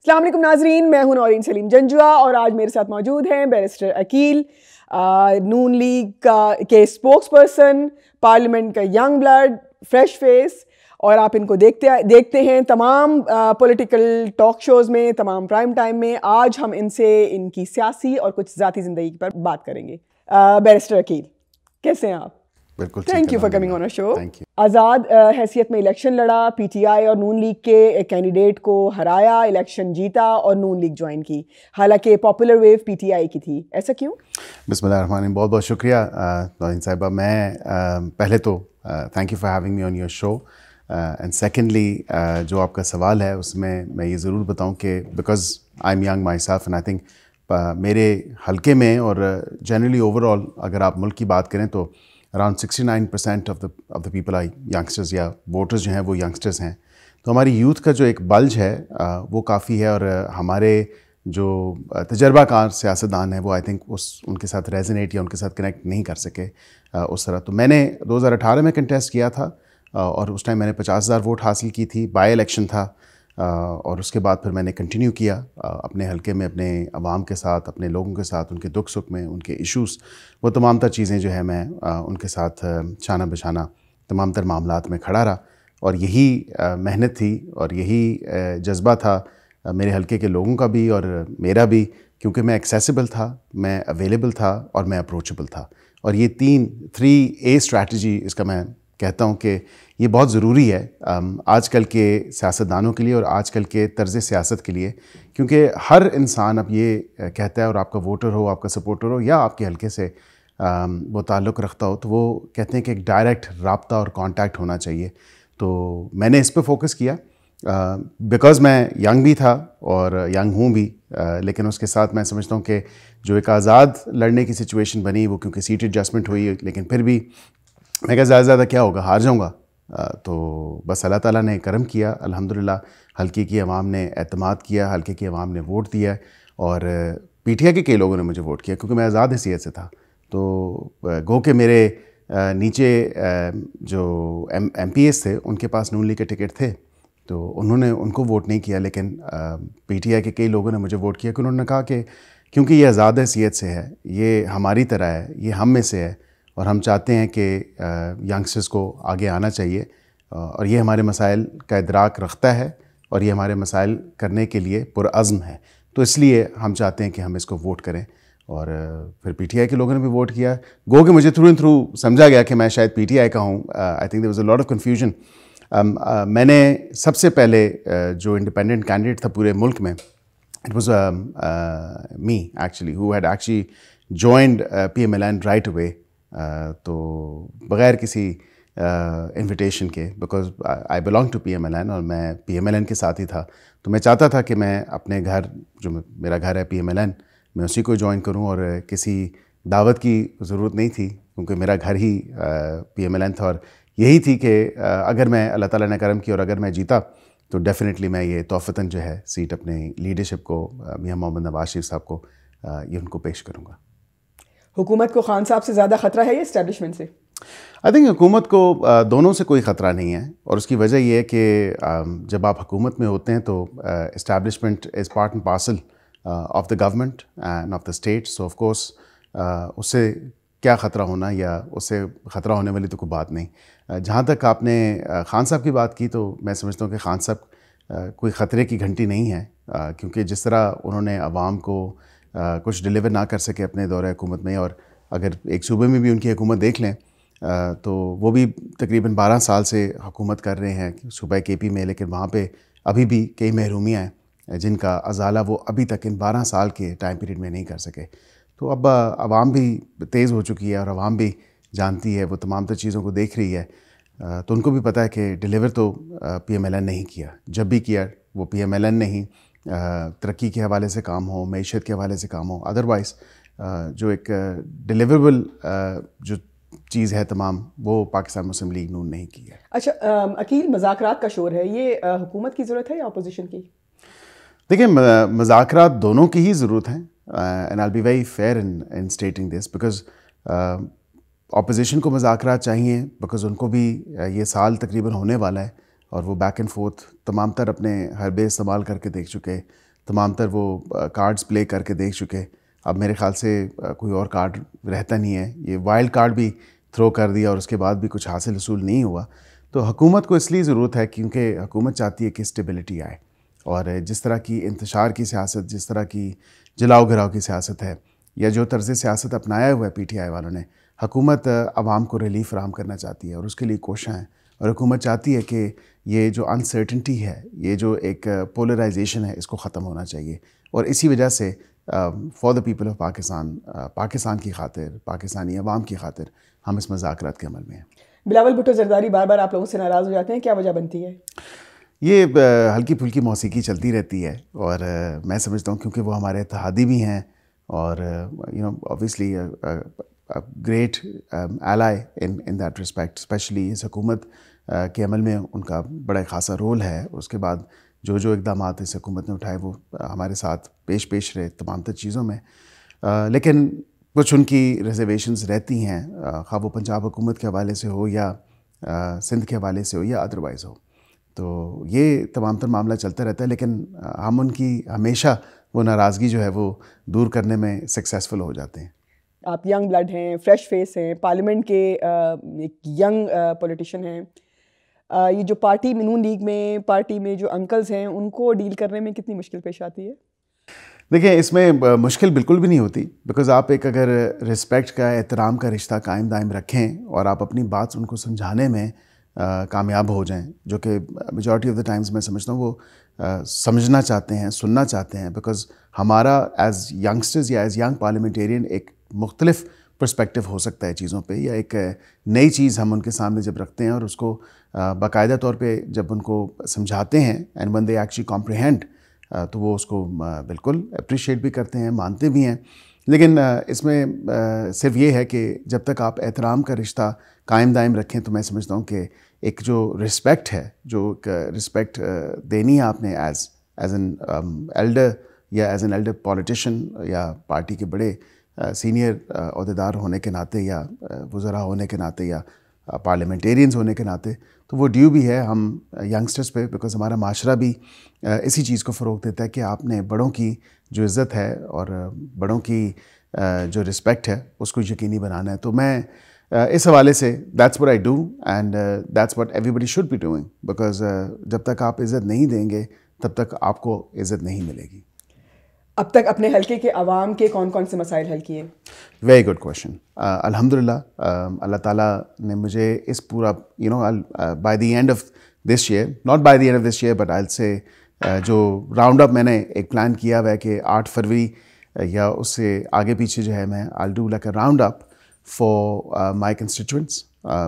السلام علیکم ناظرین، میں ہوں نورین سلیم جنجوا اور آج میرے ساتھ موجود ہیں بیرسٹر عقیل، نون لیگ کے اسپوکس پرسن، پارلیمنٹ کا ینگ بلڈ، فریش فیس، اور آپ ان کو دیکھتے ہیں تمام پولیٹیکل ٹاک شوز میں، تمام پرائم ٹائم میں۔ آج ہم ان سے ان کی سیاسی اور کچھ ذاتی زندگی پر بات کریں گے۔ بیرسٹر عقیل، کیسے ہیں آپ؟ بالکل، thank you for coming on a show. آزاد حیثیت میں الیکشن لڑا، پی ٹی آئی اور نون لیگ کے کینڈیڈیٹ کو ہرایا، الیکشن جیتا اور نون لیگ جوائن کی، حالانکہ popular view P T I کی تھی، ایسا کیوں؟ بسم اللہ الرحمن الرحیم، بہت بہت شکریہ نورین صاحبہ۔ میں پہلے تو thank you for having me on your show, and secondly جو آپ کا سوال ہے اس میں یہ ضرور بتاؤں کہ because I M young my self and I think میرے حلقے میں اور جنرلی اوور آل اگر آپ ملک کی بات کریں تو around 69% of the people I youngsters, یا ووٹرز جو ہیں وہ ینگسٹرز ہیں۔ تو ہماری یوتھ کا جو ایک بلج ہے وہ کافی ہے، اور ہمارے جو تجربہ کار سیاستدان ہیں وہ آئی تھنک ان کے ساتھ ریزنیٹ یا ان کے ساتھ کنیکٹ نہیں کر سکے اس طرح۔ تو میں نے 2018 میں کنٹیسٹ کیا تھا اور اس ٹائم میں نے 50,000 ووٹ حاصل کی تھی، بائی الیکشن تھا، اور اس کے بعد پھر میں نے کنٹینیو کیا اپنے حلقے میں اپنے عوام کے ساتھ، اپنے لوگوں کے ساتھ، ان کے دکھ سکھ میں، ان کے ایشوز، وہ تمام تر چیزیں جو ہے میں ان کے ساتھ شانہ بشانہ تمام تر معاملات میں کھڑا رہا، اور یہی محنت تھی اور یہی جذبہ تھا میرے حلقے کے لوگوں کا بھی اور میرا بھی، کیونکہ میں ایکسیسیبل تھا، میں اویلیبل تھا اور میں اپروچیبل تھا۔ اور یہ 3A اسٹریٹجی اس کا میں کہتا ہوں کہ یہ بہت ضروری ہے آج کل کے سیاستدانوں کے لیے اور آج کل کے طرز سیاست کے لیے، کیونکہ ہر انسان اب یہ کہتا ہے، اور آپ کا ووٹر ہو، آپ کا سپورٹر ہو، یا آپ کے حلقے سے وہ تعلق رکھتا ہو، تو وہ کہتے ہیں کہ ایک ڈائریکٹ رابطہ اور کانٹیکٹ ہونا چاہیے۔ تو میں نے اس پہ فوکس کیا بیکاز میں ینگ بھی تھا اور ینگ ہوں بھی، لیکن اس کے ساتھ میں سمجھتا ہوں کہ جو ایک آزاد لڑنے کی سچویشن بنی، وہ کیونکہ سیٹ ایڈجسٹمنٹ ہوئی، لیکن پھر بھی میں کہا زیادہ زیادہ کیا ہوگا، ہار جاؤں گا۔ تو بس اللہ تعالیٰ نے کرم کیا، الحمدللہ حلقے کی عوام نے اعتماد کیا، حلقے کی عوام نے ووٹ دیا، اور پی ٹی آئی کے کئی لوگوں نے مجھے ووٹ کیا کیونکہ میں آزاد حیثیت سے تھا۔ تو گو کہ میرے نیچے جو ایم پی ایس تھے ان کے پاس نون لیگ کے ٹکٹ تھے، تو انہوں نے ان کو ووٹ نہیں کیا، لیکن پی ٹی آئی کے کئی لوگوں نے مجھے ووٹ کیا، کہ انہوں نے کہا کہ کیونکہ یہ آزاد حیثیت سے ہے، یہ ہماری طرح ہے، یہ ہم میں سے ہے، اور ہم چاہتے ہیں کہ ینگسٹرز کو آگے آنا چاہیے، اور یہ ہمارے مسائل کا ادراک رکھتا ہے اور یہ ہمارے مسائل کرنے کے لیے پرعزم ہے، تو اس لیے ہم چاہتے ہیں کہ ہم اس کو ووٹ کریں۔ اور پھر پی ٹی آئی کے لوگوں نے بھی ووٹ کیا، گو کہ مجھے تھرو سمجھا گیا کہ میں شاید پی ٹی آئی کا ہوں۔ I think there was a lot of confusion. میں نے سب سے پہلے جو انڈیپینڈنٹ کینڈیڈیٹ تھا پورے ملک میں، it was me actually who had actually joined P M L N right away, تو بغیر کسی انویٹیشن کے، because I belong to P M L N اور میں پی ایم ایل این کے ساتھ ہی تھا، تو میں چاہتا تھا کہ میں اپنے گھر، جو میرا گھر ہے پی ایم ایل این، میں اسی کو جوائن کروں، اور کسی دعوت کی ضرورت نہیں تھی کیونکہ میرا گھر ہی پی ایم ایل این تھا، اور یہی تھی کہ اگر میں اللہ تعالیٰ نے کرم کیا اور اگر میں جیتا تو ڈیفینیٹلی میں یہ توفتاً جو ہے سیٹ اپنے لیڈرشپ کو، میاں محمد نواز شریف صاحب کو، یہ ان کو پیش کروں گا۔ حکومت کو خان صاحب سے زیادہ خطرہ ہے یا اسٹیبلشمنٹ سے؟ آئی تھنک حکومت کو دونوں سے کوئی خطرہ نہیں ہے، اور اس کی وجہ یہ ہے کہ جب آپ حکومت میں ہوتے ہیں تو establishment is part and parcel of the government and of the state, so of course اس سے کیا خطرہ ہونا، یا اس سے خطرہ ہونے والی تو کوئی بات نہیں۔ جہاں تک آپ نے خان صاحب کی بات کی، تو میں سمجھتا ہوں کہ خان صاحب کوئی خطرے کی گھنٹی نہیں ہے، کیونکہ جس طرح انہوں نے عوام کو کچھ ڈیلیور نہ کر سکے اپنے دور حکومت میں، اور اگر ایک صوبے میں بھی ان کی حکومت دیکھ لیں تو وہ بھی تقریباً 12 سال سے حکومت کر رہے ہیں صوبہ کے پی میں، لیکن وہاں پہ ابھی بھی کئی محرومیاں ہیں جن کا ازالہ وہ ابھی تک ان 12 سال کے ٹائم پیریڈ میں نہیں کر سکے۔ تو اب عوام بھی تیز ہو چکی ہے اور عوام بھی جانتی ہے، وہ تمام تر چیزوں کو دیکھ رہی ہے، تو ان کو بھی پتہ ہے کہ ڈیلیور تو پی ایم ایل این نہیں کیا، جب بھی کیا وہ پی ایم ایل این نہیں ترقی کے حوالے سے کام ہو، معیشت کے حوالے سے کام ہو، ادروائز جو ایک ڈیلیوریبل جو چیز ہے تمام، وہ پاکستان مسلم لیگ نون نہیں کی ہے۔ اچھا عقیل، مذاکرات کا شور ہے، یہ حکومت کی ضرورت ہے یا اپوزیشن کی؟ دیکھیں، مذاکرات دونوں کی ہی ضرورت ہیں، and I be very fair in stating this, because opposition کو مذاکرات چاہیے، بیکاز ان کو بھی یہ سال تقریباً ہونے والا ہے اور وہ بیک اینڈ فورتھ تمام تر اپنے حربے استعمال کر کے دیکھ چکے، تمام تر وہ کارڈز پلے کر کے دیکھ چکے. اب میرے خیال سے کوئی اور کارڈ رہتا نہیں ہے. یہ وائلڈ کارڈ بھی تھرو کر دیا اور اس کے بعد بھی کچھ حاصل حصول نہیں ہوا. تو حکومت کو اس لیے ضرورت ہے کیونکہ حکومت چاہتی ہے کہ اسٹیبلٹی آئے, اور جس طرح کی انتشار کی سیاست, جس طرح کی جلاؤ گراؤ کی سیاست ہے, یا جو طرز سیاست اپنایا ہوا ہے پی ٹی آئی والوں نے, حکومت عوام کو ریلیف فراہم کرنا چاہتی ہے اور اس کے لیے کوشاں ہیں. اور حکومت چاہتی ہے کہ یہ جو انسرٹنٹی ہے, یہ جو ایک پولرائزیشن ہے, اس کو ختم ہونا چاہیے. اور اسی وجہ سے for the people of Pakistan, Pakistan کی خاطر, پاکستانی عوام کی خاطر ہم اس مذاکرات کے عمل میں ہیں. بلاول بھٹو زرداری بار بار آپ لوگوں سے ناراض ہو جاتے ہیں, کیا وجہ بنتی ہے؟ یہ ہلکی پھلکی موسیقی چلتی رہتی ہے, اور میں سمجھتا ہوں کیونکہ وہ ہمارے اتحادی بھی ہیں, اور obviously great ally in that respect, specially اس حکومت کے عمل میں ان کا بڑا خاصا رول ہے. اس کے بعد جو اقدامات اس حکومت نے اٹھائے وہ ہمارے ساتھ پیش رہے تمام تر چیزوں میں. لیکن کچھ ان کی ریزرویشنز رہتی ہیں, خواہ وہ پنجاب حکومت کے حوالے سے ہو یا سندھ کے حوالے سے ہو یا ادروائز ہو. تو یہ تمام تر معاملہ چلتا رہتا ہے, لیکن ہم ان کی ہمیشہ وہ ناراضگی جو ہے وہ دور کرنے میں سکسیزفل ہو جاتے ہیں. آپ ینگ بلڈ ہیں, فریش فیس ہیں, پارلیمنٹ کے ایک ینگ پولیٹیشین ہیں. یہ جو پارٹی نون لیگ میں, پارٹی میں جو انکلز ہیں, ان کو ڈیل کرنے میں کتنی مشکل پیش آتی ہے؟ دیکھیں, اس میں مشکل بالکل بھی نہیں ہوتی, بیکاز آپ ایک اگر رسپیکٹ کا, احترام کا رشتہ قائم دائم رکھیں اور آپ اپنی بات ان کو سمجھانے میں کامیاب ہو جائیں, جو کہ میجورٹی آف دا ٹائمز میں سمجھتا ہوں وہ سمجھنا چاہتے ہیں, سننا چاہتے ہیں, بیکاز ہمارا ایز ینگسٹرز یا ایز ینگ پارلیمنٹیرین ایک مختلف پرسپیکٹیو ہو سکتا ہے چیزوں پہ, یا ایک نئی چیز ہم ان کے سامنے جب رکھتے ہیں اور اس کو باقاعدہ طور پہ جب ان کو سمجھاتے ہیں, and when they actually comprehend, تو وہ اس کو بالکل اپریشیٹ بھی کرتے ہیں, مانتے بھی ہیں. لیکن اس میں صرف یہ ہے کہ جب تک آپ احترام کا رشتہ قائم دائم رکھیں, تو میں سمجھتا ہوں کہ ایک جو رسپیکٹ ہے, جو رسپیکٹ دینی ہے آپ نے ایز این ایلڈر یا ایز این ایلڈر پولیٹیشین یا پارٹی کے بڑے سینئر عہدیدار ہونے کے ناطے, یا وزراء ہونے کے ناطے, یا پارلیمنٹیرینز ہونے کے ناطے, تو وہ ڈیو بھی ہے ہم ینگسٹرز پہ, بیکاز ہمارا معاشرہ بھی اسی چیز کو فروغ دیتا ہے کہ آپ نے بڑوں کی جو عزت ہے اور بڑوں کی جو رسپیکٹ ہے اس کو یقینی بنانا ہے. تو میں اس حوالے سے that's what I do, and that's what everybody should be doing, because جب تک آپ عزت نہیں دیں گے تب تک آپ کو عزت نہیں ملے گی. اب تک اپنے حلقے کے عوام کے کون کون سے مسائل حل کیے؟ Very good question. الحمدللہ اللہ تعالیٰ نے مجھے اس پورا by the end of this year, not by the end of this year but I will say, جو راؤنڈ اپ میں نے ایک پلان کیا ہوا ہے کہ 8 فروری یا اس سے آگے پیچھے جو ہے میں I do like a round up for my constituents,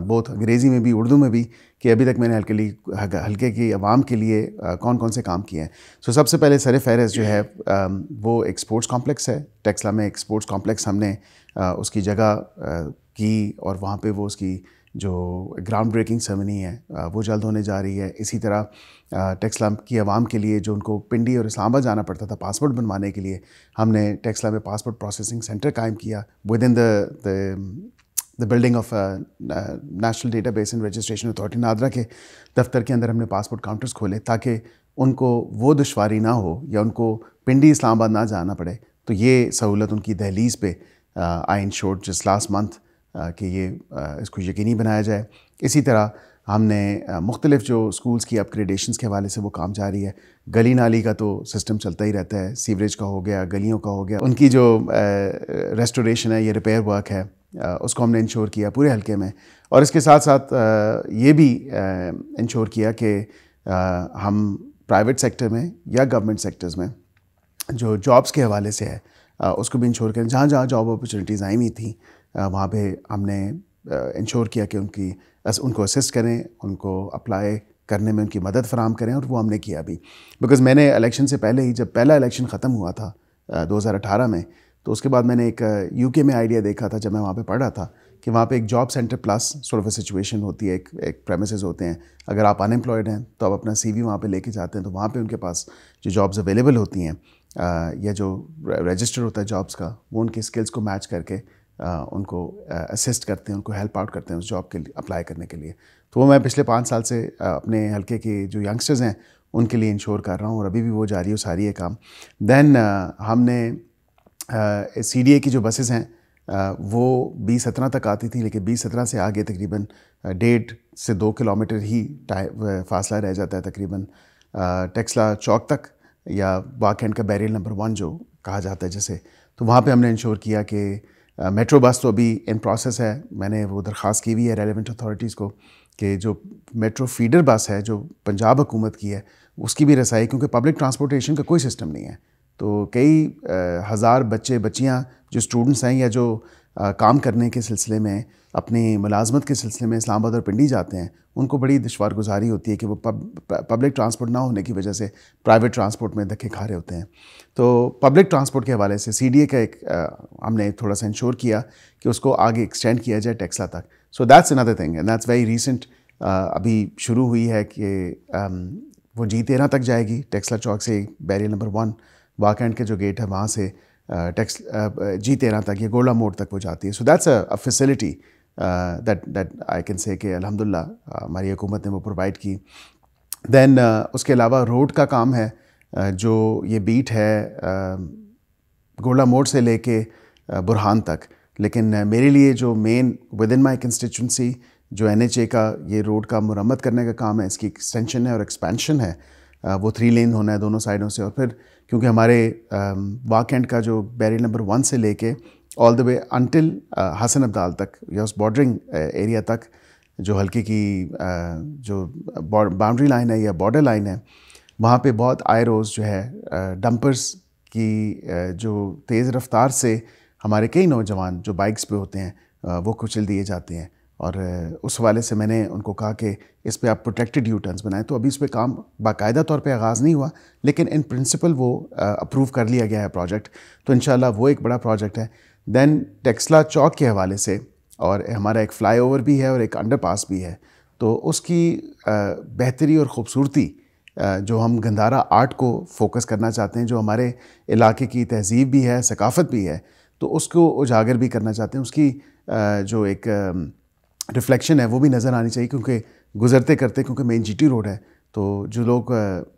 بہت انگریزی میں بھی اردو میں بھی, کہ ابھی تک میں نے حلقے کی عوام کے لیے کون کون سے کام کیے ہیں. سو سب سے پہلے سر فہرست جو ہے وہ ایک اسپورٹس کمپلیکس ہے. ٹیکسلا میں ایک اسپورٹس کمپلیکس ہم نے اس کی جگہ کی, اور وہاں پہ وہ اس کی جو گراؤنڈ بریکنگ سرمنی ہے وہ جلد ہونے جا رہی ہے. اسی طرح ٹیکسلا کی عوام کے لیے جو ان کو پنڈی اور اسلام آباد جانا پڑتا تھا پاسپورٹ بنوانے کے لیے, ہم نے ٹیکسلا میں پاسپورٹ پروسیسنگ سینٹر قائم کیا with in the building of national data base and registration authority. NADRA کے دفتر کے اندر ہم نے پاسپورٹ کاؤنٹرز کھولے تاکہ ان کو وہ دشواری نہ ہو یا ان کو پنڈی اسلام آباد نہ جانا پڑے. تو یہ سہولت ان کی دہلیز پہ آئی انشورڈ جس لاسٹ منتھ کہ یہ اس کو یقینی بنایا جائے. اسی طرح ہم نے مختلف جو اسکولس کی اپ گریڈیشنس کے حوالے سے وہ کام جاری ہے. گلی نالی کا تو سسٹم چلتا ہی رہتا ہے, سیوریج کا ہو گیا, گلیوں کا ہو گیا, ان کی جو ریسٹوریشن ہے, یہ ریپیئر ورک ہے, اس کو ہم نے انشور کیا پورے حلقے میں. اور اس کے ساتھ ساتھ یہ بھی انشور کیا کہ ہم پرائیویٹ سیکٹر میں یا گورنمنٹ سیکٹرز میں جو جابس کے حوالے سے ہے اس کو بھی انشور کریں. جہاں جہاں جاب اپرچونیٹیز آئی ہوئی تھیں وہاں پہ ہم نے انشور کیا کہ ان کو اسسٹ کریں, ان کو اپلائی کرنے میں ان کی مدد فراہم کریں, اور وہ ہم نے کیا بھی. بیکاز میں نے الیکشن سے پہلے ہی, جب پہلا الیکشن ختم ہوا تھا 2018 میں, تو اس کے بعد میں نے ایک UK میں آئیڈیا دیکھا تھا جب میں وہاں پہ پڑھ رہا تھا کہ وہاں پہ ایک job centre plus sort of a situation ہوتی ہے, ایک پریمیسز ہوتے ہیں. اگر آپ ان امپلائڈ ہیں تو آپ اپنا CV وہاں پہ لے کے جاتے ہیں, تو وہاں پہ ان کے پاس جو جابز اویلیبل ہوتی ہیں یا جو رجسٹر ہوتا ہے جابس کا, وہ ان کی اسکلس کو میچ کر کے ان کو اسسٹ کرتے ہیں, ان کو ہیلپ آؤٹ کرتے ہیں اس جاب کے لیے اپلائی کرنے کے لیے. تو وہ میں پچھلے 5 سال سے اپنے حلقے کے جو ینگسٹرز ہیں ان کے لیے انشور کر رہا ہوں اور ابھی بھی وہ جاری و ساری ہے کام. دین ہم نے CDA کی جو بسز ہیں وہ 2017 تک آتی تھی, لیکن 2017 سے آگے تقریباً 1.5 سے 2 کلومیٹر ہی فاصلہ رہ جاتا ہے تقریباً ٹیکسلا چوک تک, یا واک اینڈ کا بیریئر نمبر 1 جو کہا جاتا ہے جیسے. تو وہاں پہ ہم نے انشور کیا کہ میٹرو بس تو ابھی ان پروسیس ہے, میں نے وہ درخواست کی ہوئی ہے ریلیونٹ اتھارٹیز کو کہ جو میٹرو فیڈر بس ہے جو پنجاب حکومت کی ہے اس کی بھی رسائی, کیونکہ پبلک ٹرانسپورٹیشن کا کوئی سسٹم نہیں ہے. تو کئی ہزار بچے بچیاں جو اسٹوڈنٹس ہیں یا جو کام کرنے کے سلسلے میں اپنی ملازمت کے سلسلے میں اسلام آباد اور پنڈی جاتے ہیں, ان کو بڑی دشوار گزاری ہوتی ہے کہ وہ پبلک ٹرانسپورٹ نہ ہونے کی وجہ سے پرائیویٹ ٹرانسپورٹ میں دھکے کھا رہے ہوتے ہیں. تو پبلک ٹرانسپورٹ کے حوالے سے CDA کا ایک ہم نے تھوڑا سا انشور کیا کہ اس کو آگے ایکسٹینڈ کیا جائے ٹیکسلا تک. So that's another thing and that's very recent. ابھی شروع ہوئی ہے کہ وہ G13 تک جائے گی, ٹیکسلا چوک سے بیریئر نمبر 1 واک اینڈ کے جو گیٹ ہے وہاں سے G13 تک یا گولڈا موڑ تک وہ جاتی ہے. So that's a facility that I can say کہ الحمدللہ ہماری حکومت نے وہ پرووائڈ کی. دین اس کے علاوہ روڈ کا کام ہے جو یہ بیٹ ہے گولڈا موڑ سے لے کے برہان تک, لیکن میرے لیے جو مین ود ان مائی کنسٹیچوئنسی جو NHA کا یہ روڈ کا مرمت کرنے کا کام ہے, اس کی ایکسٹینشن ہے اور ایکسپینشن ہے, وہ 3 لین ہونا ہے دونوں سائڈوں سے. اور پھر کیونکہ ہمارے واک اینڈ کا جو بیریئر نمبر 1 سے لے کے آل دا وے انٹل حسن عبدال تک یا اس بارڈرنگ ایریا تک جو ہلکے کی جو باؤنڈری لائن ہے یا بارڈر لائن ہے, وہاں پہ بہت آئے روز جو ہے ڈمپرز کی جو تیز رفتار سے ہمارے کئی نوجوان جو بائکس پہ ہوتے ہیں وہ کچل دیے جاتے ہیں. اور اس حوالے سے میں نے ان کو کہا کہ اس پہ آپ پروٹیکٹڈ یو ٹرنس بنائیں. تو ابھی اس پہ کام باقاعدہ طور پہ آغاز نہیں ہوا, لیکن ان پرنسپل وہ اپروو کر لیا گیا ہے پروجیکٹ. تو انشاءاللہ وہ ایک بڑا پروجیکٹ ہے. دین ٹیکسلا چوک کے حوالے سے اور ہمارا ایک فلائی اوور بھی ہے اور ایک انڈر پاس بھی ہے, تو اس کی بہتری اور خوبصورتی جو ہم گندھارا آرٹ کو فوکس کرنا چاہتے ہیں, جو ہمارے علاقے کی تہذیب بھی ہے, ثقافت بھی ہے, تو اس کو اجاگر بھی کرنا چاہتے ہیں. اس کی جو ایک ریفلیکشن ہے وہ بھی نظر آنی چاہیے, کیونکہ گزرتے کرتے کیونکہ مین GT روڈ ہے, تو جو لوگ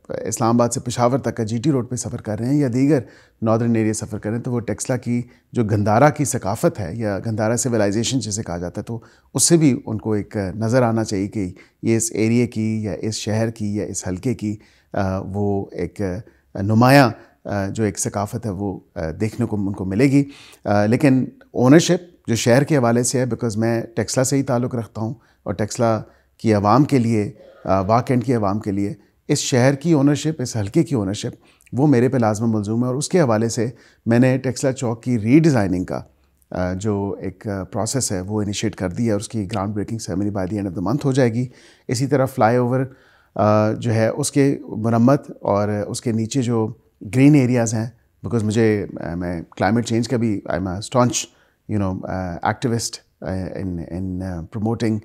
اسلام آباد سے پشاور تک کا GT روڈ پہ سفر کر رہے ہیں یا دیگر ناردرن ایریا سفر کر رہے ہیں, تو وہ ٹیکسلا کی جو گندھارا کی ثقافت ہے یا گندھارا سویلائزیشن جسے کہا جاتا ہے, تو اس سے بھی ان کو ایک نظر آنا چاہیے کہ یہ اس ایریے کی یا اس شہر کی یا اس حلقے کی وہ ایک نمایاں جو ایک ثقافت ہے وہ دیکھنے کو ان کو ملے گی. لیکن اونرشپ جو شہر کے حوالے سے ہے, بیکاز میں ٹیکسلا سے ہی تعلق رکھتا ہوں اور ٹیکسلا کی عوام کے لیے, واک اینڈ کی عوام کے لیے اس شہر کی اونرشپ, اس حلقے کی اونرشپ وہ میرے پہ لازم ملزوم ہے. اور اس کے حوالے سے میں نے ٹیکسلا چوک کی ری ڈیزائننگ کا جو ایک پروسیس ہے وہ انیشیٹ کر دی ہے, اور اس کی ground breaking ceremony by the end of the month ہو جائے گی. اسی طرح فلائی اوور جو ہے اس کے مرمت اور اس کے نیچے جو گرین ایریاز ہیں, بیکاز میں کلائمیٹ چینج کا بھی آئی am a staunch activist in promoting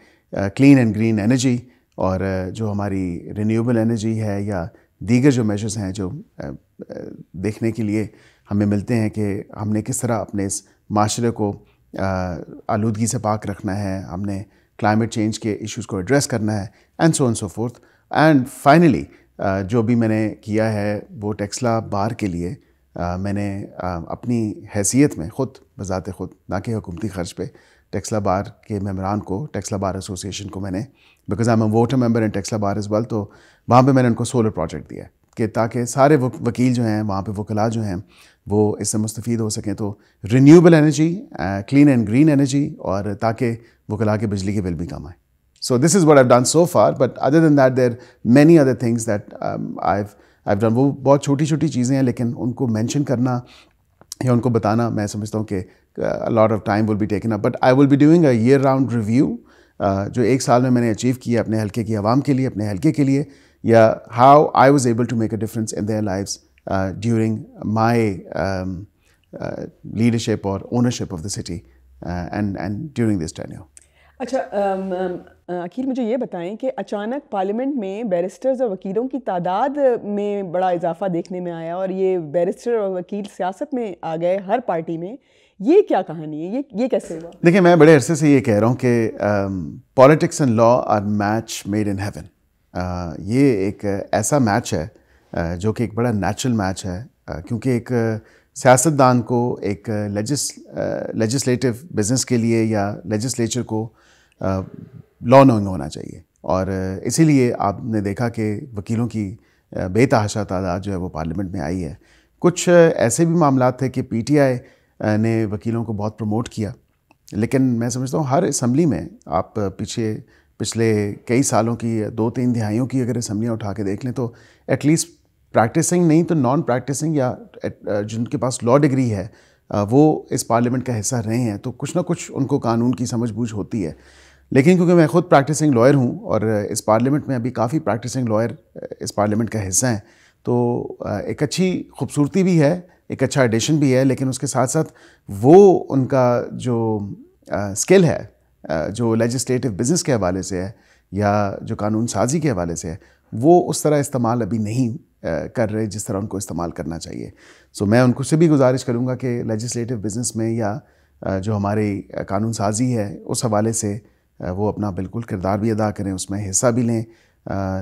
clean and green energy, اور جو ہماری رینیوبل انرجی ہے یا دیگر جو میجرز ہیں جو دیکھنے کے لیے ہمیں ملتے ہیں کہ ہم نے کس طرح اپنے اس معاشرے کو آلودگی سے پاک رکھنا ہے, ہم نے کلائمیٹ چینج کے ایشوز کو ایڈریس کرنا ہے, and so and so forth. And finally جو بھی میں نے کیا ہے وہ ٹیکسلا بار کے لیے میں نے اپنی حیثیت میں خود بذات خود, نہ کہ حکومتی خرچ پہ, ٹیکسلا بار کے ممبران کو, ٹیکسلا بار ایسوسیشن کو میں نے, because I am a voter member in Taxila bar as well, تو وہاں پہ میں نے ان کو سولر پروجیکٹ دیا کہ تاکہ سارے وکیل جو ہیں وہاں پہ وکلاء جو ہیں وہ اس سے مستفید ہو سکیں. تو renewable energy, clean and green energy, اور تاکہ وکلاء کے بجلی کے بل بھی کم آئیں. So this is what I've done so far, but other than that there are many other things that I've done. وہ بہت چھوٹی چھوٹی چیزیں ہیں, لیکن ان کو مینشن کرنا یا ان کو بتانا میں سمجھتا ہوں کہ a lot of time will be taken up. But I will be doing a year round review جو ایک سال میں نے اچیو کیا اپنے حلقے کی عوام کے لیے, اپنے حلقے کے لیے, یا how I was able to make a difference in their lives during my leadership or ownership of the city and during this tenure. اچھا عقیل, مجھے یہ بتائیں کہ اچانک پارلیمنٹ میں بیرسٹرز اور وکیلوں کی تعداد میں بڑا اضافہ دیکھنے میں آیا, اور یہ بیرسٹر اور وکیل سیاست میں آ گئے ہر پارٹی میں, یہ کیا کہانی ہے, یہ کیسے ہوا؟ دیکھیں, میں بڑے عرصے سے یہ کہہ رہا ہوں کہ politics and law are match made in heaven. یہ ایک ایسا میچ ہے جو کہ ایک بڑا نیچرل میچ ہے، کیونکہ ایک سیاستدان کو ایک لیجسلیٹو بزنس کے لیے یا لیجسلیچر کو لا نوئنگ ہونا چاہیے، اور اسی لیے آپ نے دیکھا کہ وکیلوں کی بے تحاشا تعداد جو ہے وہ پارلیمنٹ میں آئی ہے. کچھ ایسے بھی معاملات تھے کہ پی ٹی آئی نے وکیلوں کو بہت پروموٹ کیا، لیکن میں سمجھتا ہوں ہر اسمبلی میں آپ پچھلے کئی سالوں کی 2-3 دہائیوں کی اگر اسمبلیاں اٹھا کے دیکھ لیں تو ایٹ لیسٹ پریکٹسنگ نہیں تو نان پریکٹسنگ یا جن کے پاس لاء ڈگری ہے وہ اس پارلیمنٹ کا حصہ رہے ہیں، تو کچھ نہ کچھ ان کو قانون کی سمجھ بوجھ ہوتی ہے. لیکن کیونکہ میں خود پریکٹسنگ لائر ہوں اور اس پارلیمنٹ میں ابھی کافی پریکٹسنگ لائر اس پارلیمنٹ کا حصہ ہیں، تو ایک اچھی خوبصورتی بھی ہے، ایک اچھا ایڈیشن بھی ہے، لیکن اس کے ساتھ ساتھ وہ ان کا جو اسکل ہے جو لیجسلیٹو بزنس کے حوالے سے ہے یا جو قانون سازی کے حوالے سے ہے، وہ اس طرح استعمال ابھی نہیں کر رہے جس طرح ان کو استعمال کرنا چاہیے. سو میں ان کو سے بھی گزارش کروں گا کہ لیجسلیٹو بزنس میں یا جو ہماری قانون سازی ہے اس حوالے سے وہ اپنا بالکل کردار بھی ادا کریں، اس میں حصہ بھی لیں،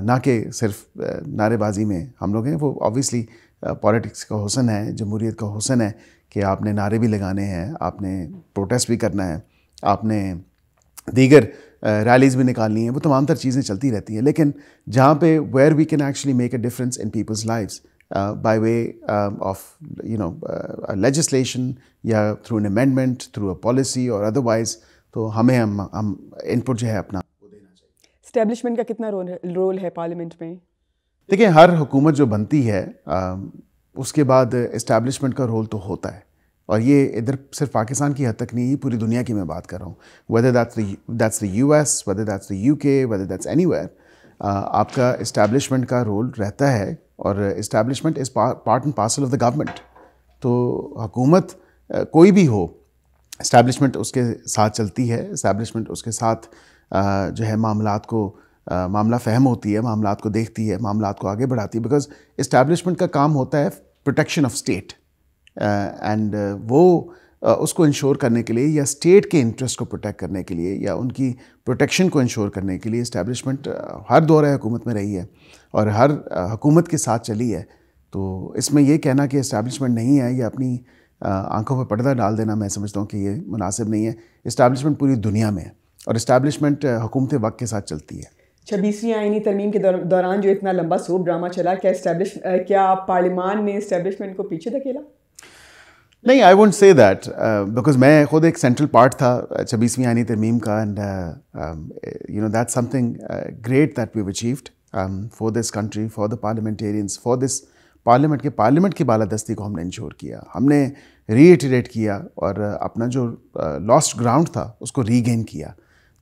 نہ کہ صرف نعرے بازی میں ہم لوگ ہیں. وہ آبویسلی پولیٹکس کا حسن ہے، جمہوریت کا حسن ہے کہ آپ نے نعرے بھی لگانے ہیں، آپ نے پروٹیسٹ بھی کرنا ہے، آپ نے دیگر ریلیز بھی نکالنی ہیں، وہ تمام تر چیزیں چلتی رہتی ہیں. لیکن جہاں پہ where we can actually make a difference in people's lives by way of legislation یا through an amendment, through a policy اور ادروائز، تو ہمیں ہم ان پٹ جو ہے اپنا وہ دینا چاہیے. اسٹیبلشمنٹ کا کتنا رول ہے پارلیمنٹ میں؟ دیکھیں، ہر حکومت جو بنتی ہے اس کے بعد اسٹیبلشمنٹ کا رول تو ہوتا ہے، اور یہ ادھر صرف پاکستان کی حد تک نہیں، پوری دنیا کی میں بات کر رہا ہوں. whether that's the US, whether that's the UK, whether that's anywhere, آپ کا اسٹیبلشمنٹ کا رول رہتا ہے، اور establishment is part and parcel of the government. تو حکومت کوئی بھی ہو، اسٹیبلشمنٹ اس کے ساتھ چلتی ہے، اسٹیبلشمنٹ اس کے ساتھ جو ہے معاملہ فہم ہوتی ہے، معاملات کو دیکھتی ہے، معاملات کو آگے بڑھاتی ہے، بیکاز اسٹیبلشمنٹ کا کام ہوتا ہے پروٹیکشن آف اسٹیٹ، اینڈ وہ اس کو انشور کرنے کے لیے یا اسٹیٹ کے انٹرسٹ کو پروٹیکٹ کرنے کے لیے یا ان کی پروٹیکشن کو انشور کرنے کے لیے اسٹیبلشمنٹ ہر دورہ حکومت میں رہی ہے اور ہر حکومت کے ساتھ چلی ہے. تو اس میں یہ کہنا کہ اسٹیبلشمنٹ نہیں ہے یا اپنی آنکھوں پہ پردہ ڈال دینا، میں سمجھتا ہوں کہ یہ مناسب نہیں ہے. اسٹیبلشمنٹ پوری دنیا میں ہے، اور اسٹیبلشمنٹ حکومت وقت کے ساتھ چلتی ہے. 26ویں آئینی ترمیم کے دوران جو اتنا لمبا سوپ ڈرامہ چلا، کیا پارلیمان نے اسٹیبلشمنٹ کو پیچھے دھکیلا؟ نہیں، I won't say that, because میں خود ایک سینٹرل پارٹ تھا 26ویں آئینی ترمیم کا، and that something great that we've achieved for this country, for the parliamentarians, for this parliament کی بالادستی کو ہم نے انشور کیا، ہم نے ری ایٹریٹ کیا اور اپنا جو لاسٹ گراؤنڈ تھا اس کو ری گین کیا.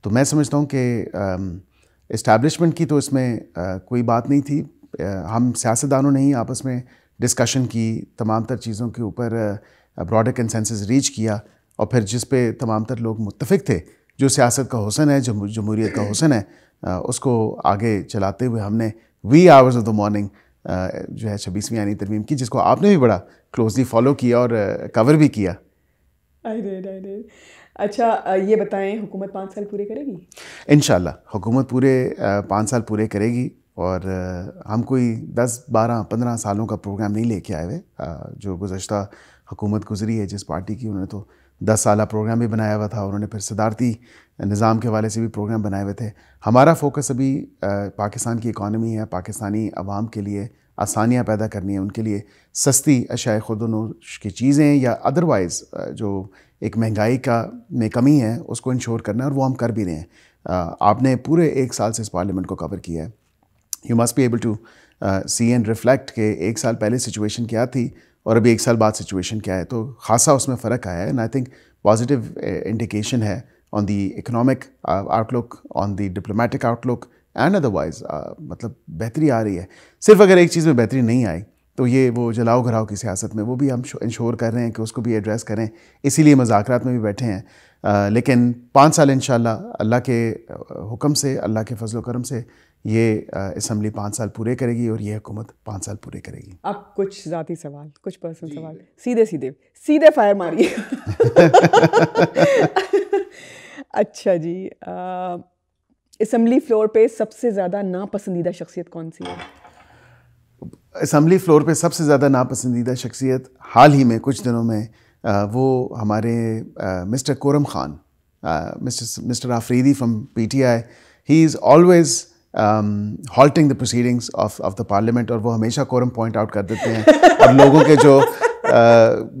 تو میں سمجھتا ہوں کہ اسٹیبلشمنٹ کی تو اس میں کوئی بات نہیں تھی. ہم سیاستدانوں نے ہی آپس میں ڈسکشن کی، تمام تر چیزوں کے اوپر براڈر کنسنسس ریچ کیا، اور پھر جس پہ تمام تر لوگ متفق تھے، جو سیاست کا حسن ہے، جمہوریت کا حسن ہے، اس کو آگے چلاتے ہوئے ہم نے وی آورز آف دا مارننگ جو ہے 26ویں آئینی ترمیم کی، جس کو آپ نے بھی بڑا کلوزلی فالو کیا اور کور بھی کیا. اچھا، یہ بتائیں، حکومت 5 سال پورے کرے گی؟ انشاءاللہ حکومت پورے 5 سال پورے کرے گی، اور ہم کوئی 10 12 15 سالوں کا پروگرام نہیں لے کے آئے ہوئے. جو گزشتہ حکومت گزری ہے جس پارٹی کی، انہوں نے تو 10 سالہ پروگرام بھی بنایا ہوا تھا، انہوں نے پھر صدارتی نظام کے حوالے سے بھی پروگرام بنائے ہوئے تھے. ہمارا فوکس ابھی پاکستان کی اکانومی ہے، پاکستانی عوام کے لیے آسانیاں پیدا کرنی ہے، ان کے لیے سستی اشیاء خود و نوش کی چیزیں یا ادروائز جو ایک مہنگائی میں کمی ہے اس کو انشور کرنا ہے، اور وہ ہم کر بھی رہے ہیں. آپ نے پورے 1 سال سے اس پارلیمنٹ کو کور کیا ہے. You must be able to see and reflect کہ 1 سال پہلے سچویشن کیا تھی اور ابھی 1 سال بعد سچویشن کیا ہے، تو خاصا اس میں فرق آیا ہے. And I think positive indication ہے on the economic outlook, on the diplomatic outlook and otherwise. مطلب بہتری آ رہی ہے. صرف اگر ایک چیز میں بہتری نہیں آئی تو یہ وہ جلاؤ گھراؤ کی سیاست میں، وہ بھی ہم انشور کر رہے ہیں کہ اس کو بھی ایڈریس کریں، اسی لیے مذاکرات میں بھی بیٹھے ہیں. لیکن 5 سال انشاءاللہ اللہ کے حکم سے، اللہ کے فضل و کرم سے یہ اسمبلی 5 سال پورے کرے گی اور یہ حکومت 5 سال پورے کرے گی. اب کچھ ذاتی سوال، کچھ پرسنل سوال، سیدھے فائر ماریے. اچھا جی، اسمبلی فلور پہ سب سے زیادہ ناپسندیدہ شخصیت کون سی ہے؟ اسمبلی فلور پہ سب سے زیادہ ناپسندیدہ شخصیت حال ہی میں کچھ دنوں میں وہ ہمارے mister Khurram Khan, mister Afridi from PTI. He is always halting the proceedings of the parliament, اور وہ ہمیشہ کورم پوائنٹ آؤٹ کر دیتے ہیں. اور لوگوں کے جو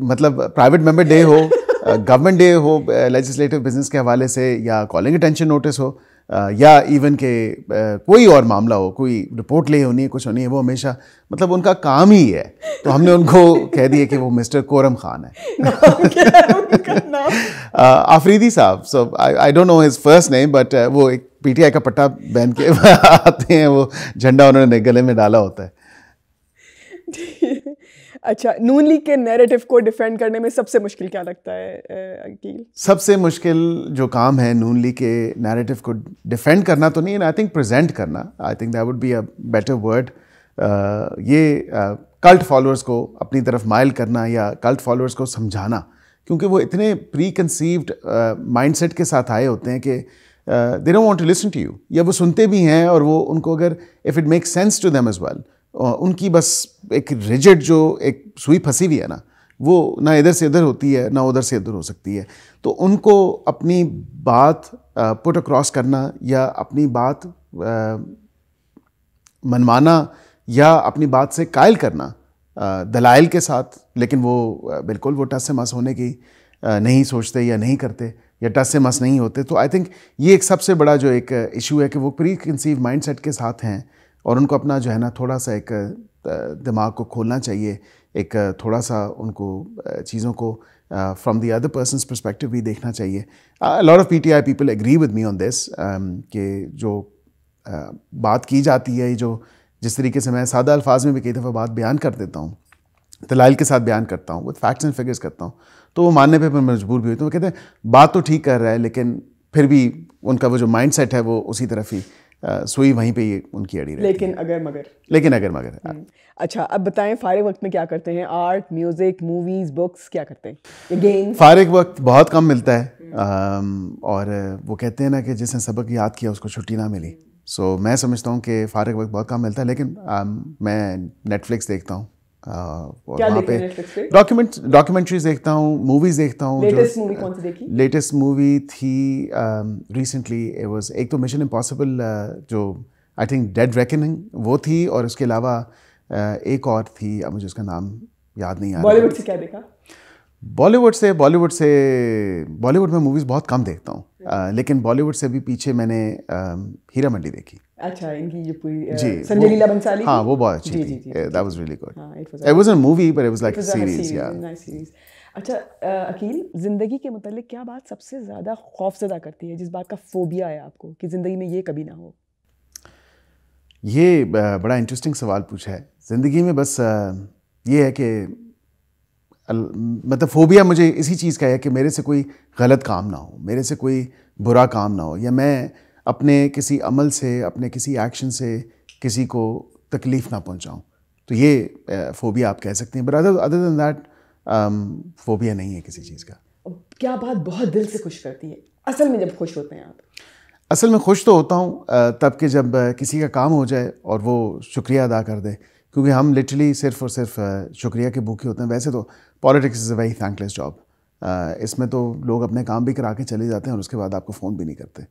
مطلب پرائیویٹ ممبر ڈے ہو، گورنمنٹ ڈے ہو، لیجسلیٹو بزنس کے حوالے سے، یا کالنگ اٹینشن نوٹس ہو، یا ایون کہ کوئی اور معاملہ ہو، کوئی رپورٹ لے ہونی ہے، کچھ ہونی ہے، وہ ہمیشہ مطلب ان کا کام ہی ہے. تو ہم نے ان کو کہہ دیا کہ وہ مسٹر کورم خان ہے. آفریدی صاحب، so I don't know his first name, but وہ ایک PTI کا پٹا پہن کے آتے ہیں، وہ جھنڈا انہوں نے گلے میں ڈالا ہوتا ہے. اچھا، نون لیگ کے نیریٹو کو ڈیفینڈ کرنے میں سب سے مشکل کیا لگتا ہے عقیل؟ سب سے مشکل جو کام ہے نون لیگ کے نیریٹو کو ڈیفینڈ کرنا تو نہیں ہے، آئی تھنک پریزنٹ کرنا، I think that would be a better word. یہ کلٹ فالوورس کو اپنی طرف مائل کرنا، یا کلٹ فالوورس کو سمجھانا، کیونکہ وہ اتنے پری کنسیوڈ مائنڈ سیٹ کے ساتھ آئے ہوتے ہیں کہ they don't want to listen to you، یا وہ سنتے بھی ہیں، اور وہ ان کو اگر if it makes sense to them as well، ان کی بس ایک ریجڈ جو ایک سوئی پھنسی ہوئی ہے نا، وہ نہ ادھر سے ادھر ہوتی ہے، نہ ادھر سے ادھر ہو سکتی ہے. تو ان کو اپنی بات پٹ اکراس کرنا، یا اپنی بات منوانا، یا اپنی بات سے قائل کرنا دلائل کے ساتھ، لیکن وہ بالکل وہ ٹس سے مس ہونے کی نہیں سوچتے یا نہیں کرتے، یا ٹس سے مس نہیں ہوتے. تو آئی تھنک یہ ایک سب سے بڑا جو ایک ایشو ہے کہ وہ پری کنسیو مائنڈ سیٹ کے ساتھ ہیں، اور ان کو اپنا جو ہے نا تھوڑا سا ایک دماغ کو کھولنا چاہیے، ایک تھوڑا سا ان کو چیزوں کو from the other persons perspective بھی دیکھنا چاہیے. Lot of PTI people agree with me on this, کہ جو بات کی جاتی ہے، جو جس طریقے سے میں سادہ الفاظ میں بھی کئی دفعہ بات بیان کر دیتا ہوں، دلائل کے ساتھ بیان کرتا ہوں، وتھ فیکٹس اینڈ فگرس کرتا ہوں، تو وہ ماننے پہ مجبور بھی ہوتے ہیں. وہ کہتے ہیں بات تو ٹھیک کر رہا ہے، لیکن پھر بھی ان کا وہ جو مائنڈ سیٹ ہے وہ اسی طرف ہی سوئی وہیں پہ ہی ان کی اڑی رہتی ہے. لیکن اگر مگر. اچھا، اب بتائیں فارغ وقت میں کیا کرتے ہیں؟ آرٹ، میوزک، موویز، بکس، کیا کرتے ہیں؟ گیمز؟ فارغ وقت بہت کم ملتا ہے، اور وہ کہتے ہیں نا کہ جس نے سبق یاد کیا اس کو چھٹی نہ ملی. سو میں سمجھتا ہوں کہ فارغ وقت بہت کم ملتا ہے، لیکن میں نیٹفلکس دیکھتا ہوں، اور وہاں پہ ڈاکیومنٹریز دیکھتا ہوں، موویز دیکھتا ہوں. لیٹسٹ مووی کون سی دیکھی؟ لیٹسٹ مووی تھی ریسنٹلی، ایک تو مشن امپاسبل جو آئی تھنک ڈیڈ ریکننگ وہ تھی، اور اس کے علاوہ ایک اور تھی، اب مجھے اس کا نام یاد نہیں آ رہا. بالی ووڈ سے کیا دیکھا؟ بالی ووڈ میں موویز بہت کم دیکھتا ہوں، لیکن بالی ووڈ سے بھی پیچھے میں نے ہیرا منڈی دیکھی. اچھا، ان کی جو پوری سنجے لیلا بنسالی، ہاں وہ بہت اچھی تھی. That was really good. It wasn't a movie, but it was like a series. Yeah. اچھا عقیل، زندگی کے متعلق کیا بات سب سے زیادہ خوفزدہ کرتی ہے، جس بات کا فوبیا ہے آپ کو کہ زندگی میں یہ کبھی نہ ہو؟ یہ بڑا انٹرسٹنگ سوال پوچھا ہے. زندگی میں بس یہ ہے کہ مطلب فوبیا مجھے اسی چیز کا ہے کہ میرے سے کوئی غلط کام نہ ہو، میرے سے کوئی برا کام نہ ہو، یا میں اپنے کسی عمل سے، اپنے کسی ایکشن سے کسی کو تکلیف نہ پہنچاؤں. تو یہ فوبیا آپ کہہ سکتے ہیں، but other than that phobia نہیں ہے کسی چیز کا. کیا بات بہت دل سے خوش کرتی ہے اصل میں جب خوش ہوتے ہیں آپ؟ اصل میں خوش تو ہوتا ہوں تب کہ جب کسی کا کام ہو جائے اور وہ شکریہ ادا کر دے، کیونکہ ہم لٹرلی صرف اور صرف شکریہ کے بھوکے ہوتے ہیں. ویسے تو politics is a very thankless job. اس میں تو لوگ اپنے کام بھی کرا کے چلے جاتے ہیں اور اس کے بعد آپ کو فون بھی نہیں کرتے.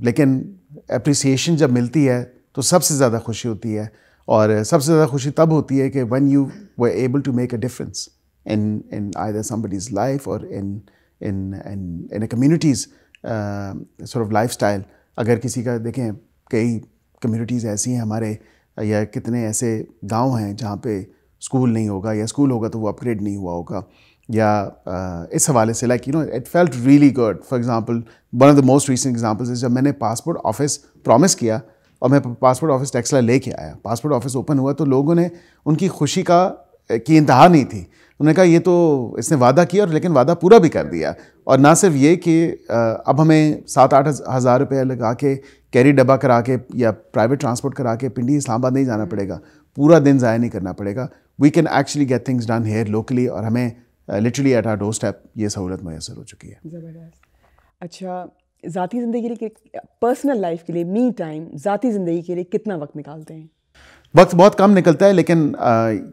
لیکن اپریسیشن جب ملتی ہے تو سب سے زیادہ خوشی ہوتی ہے، اور سب سے زیادہ خوشی تب ہوتی ہے کہ when you were able to make a difference in either somebody's life or in a community's sort of lifestyle. اگر کسی کا دیکھیں، کئی کمیونٹیز ایسی ہیں ہمارے، یا کتنے ایسے گاؤں ہیں جہاں پہ اسکول نہیں ہوگا، یا اسکول ہوگا تو وہ اپ گریڈ نہیں ہوا ہوگا، یا اس حوالے سے like it felt really good. For example one of the most recent examples, جب میں نے پاسپورٹ آفس پرومس کیا اور میں پاسپورٹ آفس ٹیکسلا لے کے آیا، پاسپورٹ آفس اوپن ہوا تو لوگوں نے ان کی خوشی کی انتہا نہیں تھی. انہوں نے کہا یہ تو اس نے وعدہ کیا، اور لیکن وعدہ پورا بھی کر دیا. اور نہ صرف یہ کہ اب ہمیں 7-8 ہزار روپے لگا کے کیری ڈبہ کرا کے یا پرائیویٹ ٹرانسپورٹ کرا کے پنڈی اسلام آباد نہیں جانا پڑے گا، پورا دن ضائع نہیں کرنا پڑے گا. We can actually get things done here locally, اور ہمیں literally at our doorstep یہ سہولت میسر ہو چکی ہے. زبردست. اچھا، ذاتی زندگی کے لیے, پرسنل لائف کے لیے, می ٹائم, ذاتی زندگی کے لیے کتنا وقت نکالتے ہیں؟ وقت بہت کم نکلتا ہے, لیکن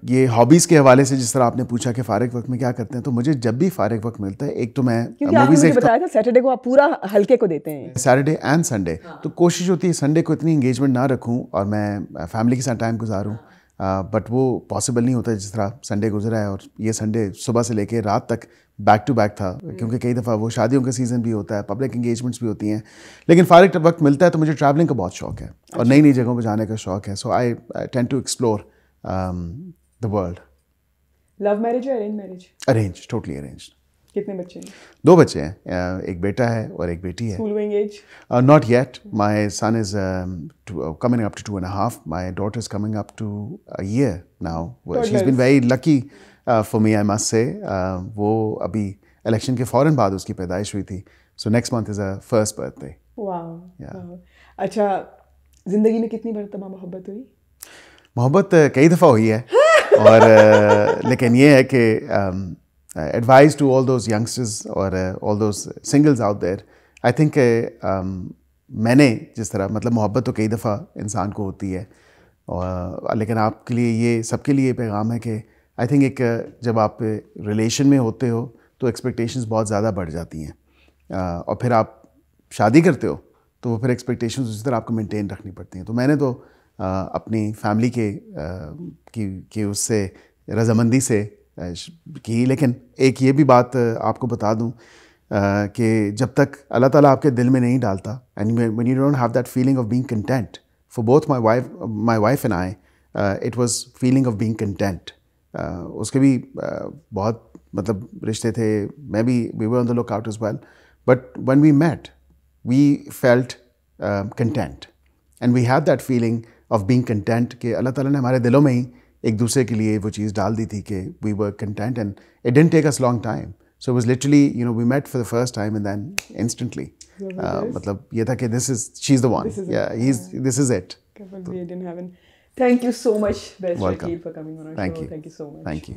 یہ ہابیز کے حوالے سے جس طرح آپ نے پوچھا کہ فارغ وقت میں کیا کرتے ہیں, تو مجھے جب بھی فارغ وقت ملتا ہے, ایک تو میں موویز بتایا تھا سیٹرڈے کو آپ پورا ہلکے کو دیتے ہیں, سیٹرڈے اینڈ سنڈے, تو کوشش ہوتی ہے سنڈے کو اتنی انگیجمنٹ نہ رکھوں اور میں فیملی کے ساتھ ٹائم گزاروں, بٹ وہ پاسبل نہیں ہوتا جس طرح سنڈے گزرا ہے. اور یہ سنڈے صبح سے لے کے رات تک بیک ٹو بیک تھا, کیونکہ کئی دفعہ وہ شادیوں کا سیزن بھی ہوتا ہے, پبلک انگیجمنٹس بھی ہوتی ہیں. لیکن فارغ وقت ملتا ہے تو مجھے ٹریولنگ کا بہت شوق ہے اور نئی نئی جگہوں پہ جانے کا شوق ہے. So I tend to explore the world. Love marriage ہے arrange marriage? Arrange, totally arranged. کتنے بچے ہیں؟ 2 بچے ہیں, ایک بیٹا ہے اور ایک بیٹی ہے. School going age? Not yet. My son is coming up to 2.5. My daughter is coming up to a year now. Well, she's been very lucky for me, I must say. وہ ابھی الیکشن کے فوراً بعد اس کی پیدائش ہوئی تھی. So next month is her first birthday. واو. اچھا, زندگی میں کتنی مرتبہ محبت ہوئی؟ محبت کئی دفعہ ہوئی ہے, اور لیکن یہ ہے کہ advice to all those youngsters or all those singles out there, I think میں نے جس طرح مطلب محبت تو کئی دفعہ انسان کو ہوتی ہے, اور لیکن آپ کے لیے یہ سب کے لیے یہ پیغام ہے کہ آئی تھنک ایک جب آپ ریلیشن میں ہوتے ہو تو ایکسپیکٹیشنز بہت زیادہ بڑھ جاتی ہیں, اور پھر آپ شادی کرتے ہو تو وہ پھر ایکسپیکٹیشنز اسی طرح آپ کو مینٹین رکھنی پڑتی ہیں. تو میں نے تو اپنی فیملی کی اس سے رضامندی سے کی, لیکن ایک یہ بھی بات آپ کو بتا دوں کہ جب تک اللہ تعالیٰ آپ کے دل میں نہیں ڈالتا, and when you don't have that feeling of being content, for both my wife and I, it was feeling of being content. اس کے بھی بہت مطلب رشتے تھے, میں بھی we were on the lookout as well, but when we met we felt content, and we had that feeling of being content کہ اللہ تعالیٰ نے ہمارے دلوں میں ہی ایک دوسرے کے لیے وہ چیز ڈال دی تھی کہ we were content, and it didn't take us long time. So it was literally, we met for the first time and then instantly. مطلب یہ تھا کہ she's the one. This is it. Thank you so much, Barrister Akil, for coming on our show. Thank you. Thank you so much. Thank you.